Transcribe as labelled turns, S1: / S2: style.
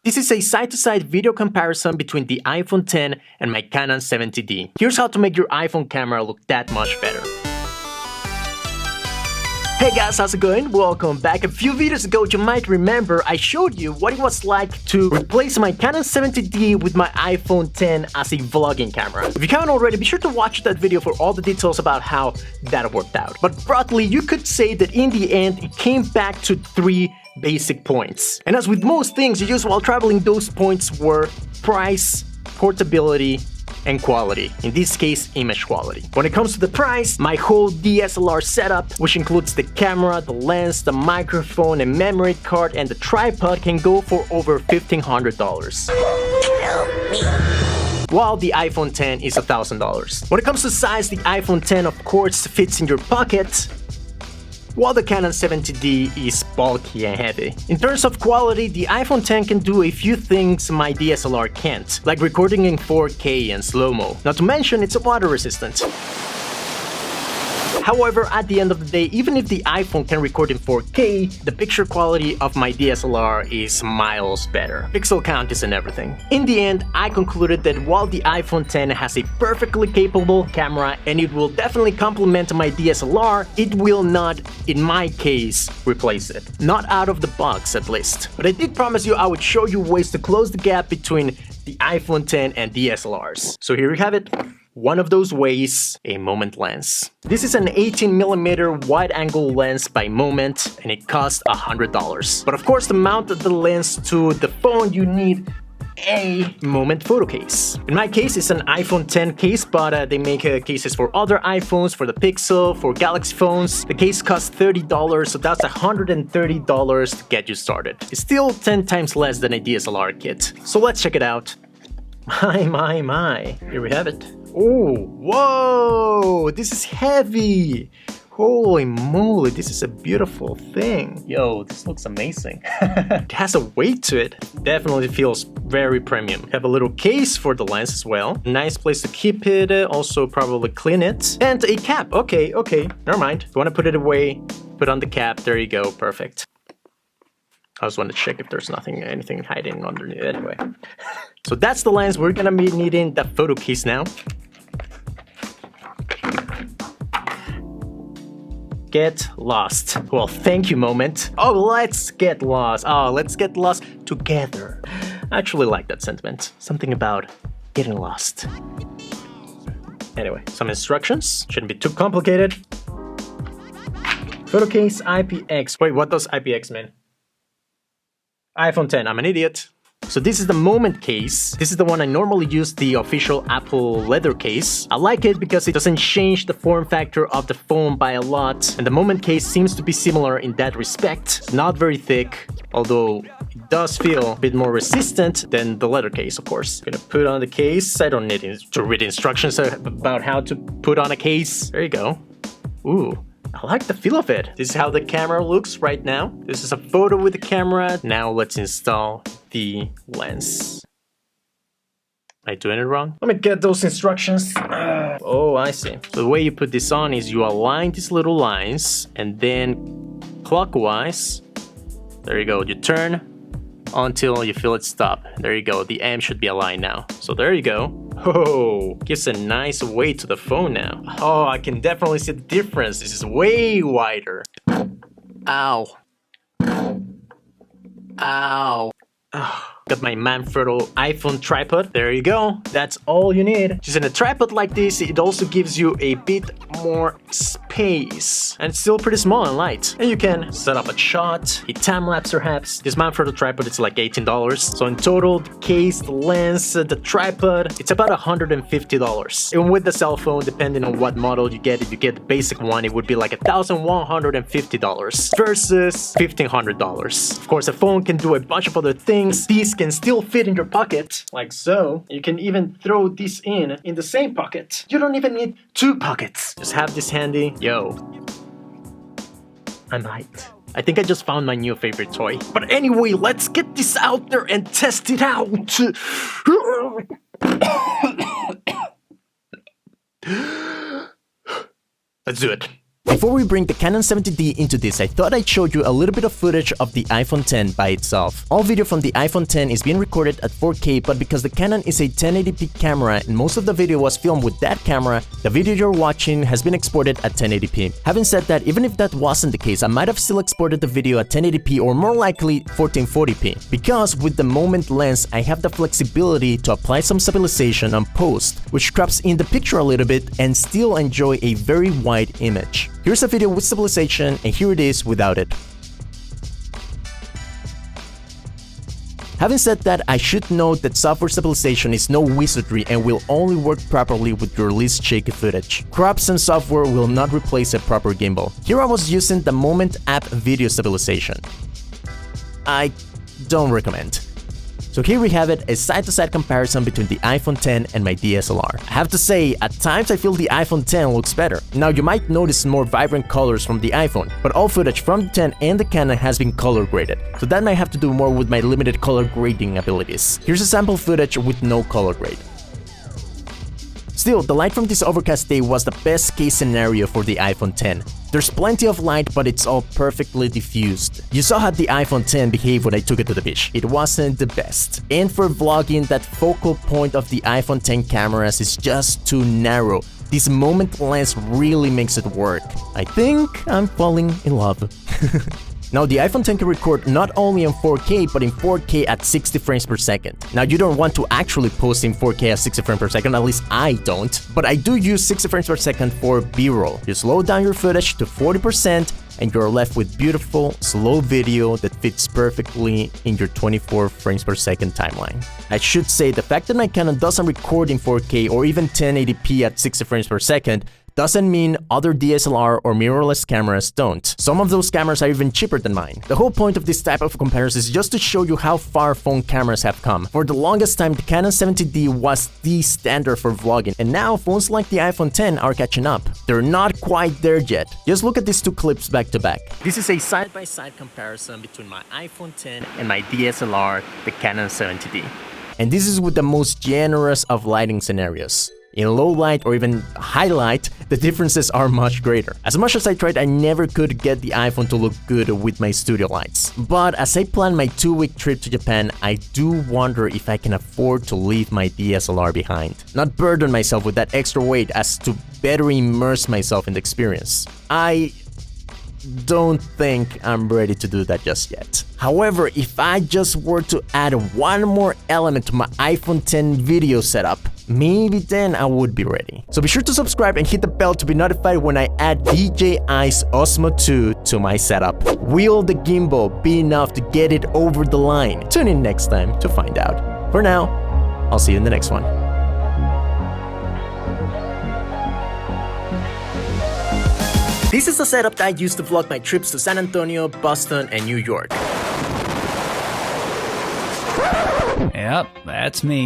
S1: This is a side-to-side video comparison between the iPhone X and my Canon 70D. Here's how to make your iPhone camera look that much better. Hey guys, how's it going? Welcome back. A few videos ago, you might remember I showed you what it was like to replace my Canon 70D with my iPhone X as a vlogging camera. If you haven't already, be sure to watch that video for all the details about how that worked out. But broadly, you could say that in the end, it came back to three basic points. And as with most things you use while traveling, those points were price, portability, and quality. In this case, image quality. When it comes to the price, my whole DSLR setup, which includes the camera, the lens, the microphone, a memory card, and the tripod, can go for over $1,500. While the iPhone X is $1,000. When it comes to size, the iPhone X of course fits in your pocket, while the Canon 70D is bulky and heavy. In terms of quality, the iPhone X can do a few things my DSLR can't, like recording in 4K and slow-mo. Not to mention, it's water resistant. However, at the end of the day, even if the iPhone can record in 4K, the picture quality of my DSLR is miles better. Pixel count isn't everything. In the end, I concluded that while the iPhone X has a perfectly capable camera and it will definitely complement my DSLR, it will not, in my case, replace it. Not out of the box, at least. But I did promise you I would show you ways to close the gap between the iPhone X and DSLRs. So here you have it. One of those ways, a Moment lens. This is an 18mm wide-angle lens by Moment, and it costs $100. But of course, to mount the lens to the phone, you need a Moment photo case. In my case, it's an iPhone X case, but they make cases for other iPhones, for the Pixel, for Galaxy phones. The case costs $30, so that's $130 to get you started. It's still 10 times less than a DSLR kit. So let's check it out. My. Here we have it. Oh, whoa! This is heavy! Holy moly, this is a beautiful thing. Yo, this looks amazing. It has a weight to it. Definitely feels very premium. Have a little case for the lens as well. Nice place to keep it, also probably clean it. And a cap. Okay, never mind. You want to put it away, put on the cap. There you go, perfect. I just want to check if there's anything hiding underneath. Anyway. So that's the lens. We're gonna be needing the photo case now. Get lost. Well, thank you, Moment. Oh, let's get lost. Oh, let's get lost together. I actually like that sentiment. Something about getting lost. Anyway, some instructions. Shouldn't be too complicated. Photo case IPX. Wait, what does IPX mean? iPhone X. I'm an idiot. So this is the Moment case. This is the one I normally use, the official Apple leather case. I like it because it doesn't change the form factor of the phone by a lot. And the Moment case seems to be similar in that respect. Not very thick, although it does feel a bit more resistant than the leather case, of course. Gonna put on the case. I don't need to read instructions about how to put on a case. There you go. Ooh. I like the feel of it. This is how the camera looks right now. This is a photo with the camera. Now let's install the lens. Am I doing it wrong? Let me get those instructions. Oh, I see. So the way you put this on is you align these little lines and then clockwise. There you go. You turn until you feel it stop. There you go. The M should be aligned now. So there you go. Oh, gives a nice weight to the phone now. Oh, I can definitely see the difference. This is way wider. Ow. Ow. Oh. Got my Manfrotto iPhone tripod. There you go. That's all you need. Just in a tripod like this, it also gives you a bit more space. And it's still pretty small and light. And you can set up a shot, a time-lapse perhaps. This Manfrotto tripod, it's like $18. So in total, the case, the lens, the tripod, it's about $150. Even with the cell phone, depending on what model you get, if you get the basic one, it would be like $1,150 versus $1,500. Of course, the phone can do a bunch of other things. These can still fit in your pocket, like so. You can even throw this in the same pocket. You don't even need two pockets. Just have this handy. Yo, I'm hyped. I think I just found my new favorite toy. But anyway, let's get this out there and test it out. Let's do it. Before we bring the Canon 70D into this, I thought I'd show you a little bit of footage of the iPhone 10 by itself. All video from the iPhone 10 is being recorded at 4K, but because the Canon is a 1080p camera and most of the video was filmed with that camera, the video you're watching has been exported at 1080p. Having said that, even if that wasn't the case, I might have still exported the video at 1080p or more likely 1440p. Because with the moment lens, I have the flexibility to apply some stabilization on post, which crops in the picture a little bit and still enjoy a very wide image. Here's a video with stabilization, and here it is without it. Having said that, I should note that software stabilization is no wizardry and will only work properly with your least shaky footage. Crops and software will not replace a proper gimbal. Here I was using the Moment app video stabilization. I don't recommend. So here we have it, a side-to-side comparison between the iPhone 10 and my DSLR. I have to say, at times I feel the iPhone 10 looks better. Now you might notice more vibrant colors from the iPhone, but all footage from the 10 and the Canon has been color graded, so that might have to do more with my limited color grading abilities. Here's a sample footage with no color grade. Still, the light from this overcast day was the best case scenario for the iPhone 10. There's plenty of light, but it's all perfectly diffused. You saw how the iPhone 10 behaved when I took it to the beach. It wasn't the best. And for vlogging, that focal point of the iPhone 10 cameras is just too narrow. This Moment lens really makes it work. I think I'm falling in love. Now, the iPhone 10 can record not only in 4K, but in 4K at 60 frames per second. Now, you don't want to actually post in 4K at 60 frames per second, at least I don't, but I do use 60 frames per second for B-roll. You slow down your footage to 40% and you're left with beautiful, slow video that fits perfectly in your 24 frames per second timeline. I should say, the fact that my Canon doesn't record in 4K or even 1080p at 60 frames per second doesn't mean other DSLR or mirrorless cameras don't. Some of those cameras are even cheaper than mine. The whole point of this type of comparison is just to show you how far phone cameras have come. For the longest time, the Canon 70D was the standard for vlogging, and now phones like the iPhone 10 are catching up. They're not quite there yet. Just look at these two clips back to back. This is a side-by-side comparison between my iPhone 10 and my DSLR, the Canon 70D. And this is with the most generous of lighting scenarios. In low light or even high light, the differences are much greater. As much as I tried, I never could get the iPhone to look good with my studio lights. But as I plan my 2-week trip to Japan, I do wonder if I can afford to leave my DSLR behind. Not burden myself with that extra weight as to better immerse myself in the experience. I don't think I'm ready to do that just yet. However, if I just were to add one more element to my iPhone 10 video setup, maybe then I would be ready. So be sure to subscribe and hit the bell to be notified when I add DJI's Osmo 2 to my setup. Will the gimbal be enough to get it over the line? Tune in next time to find out. For now, I'll see you in the next one. This is the setup that I used to vlog my trips to San Antonio, Boston, and New York.
S2: Yep, that's me.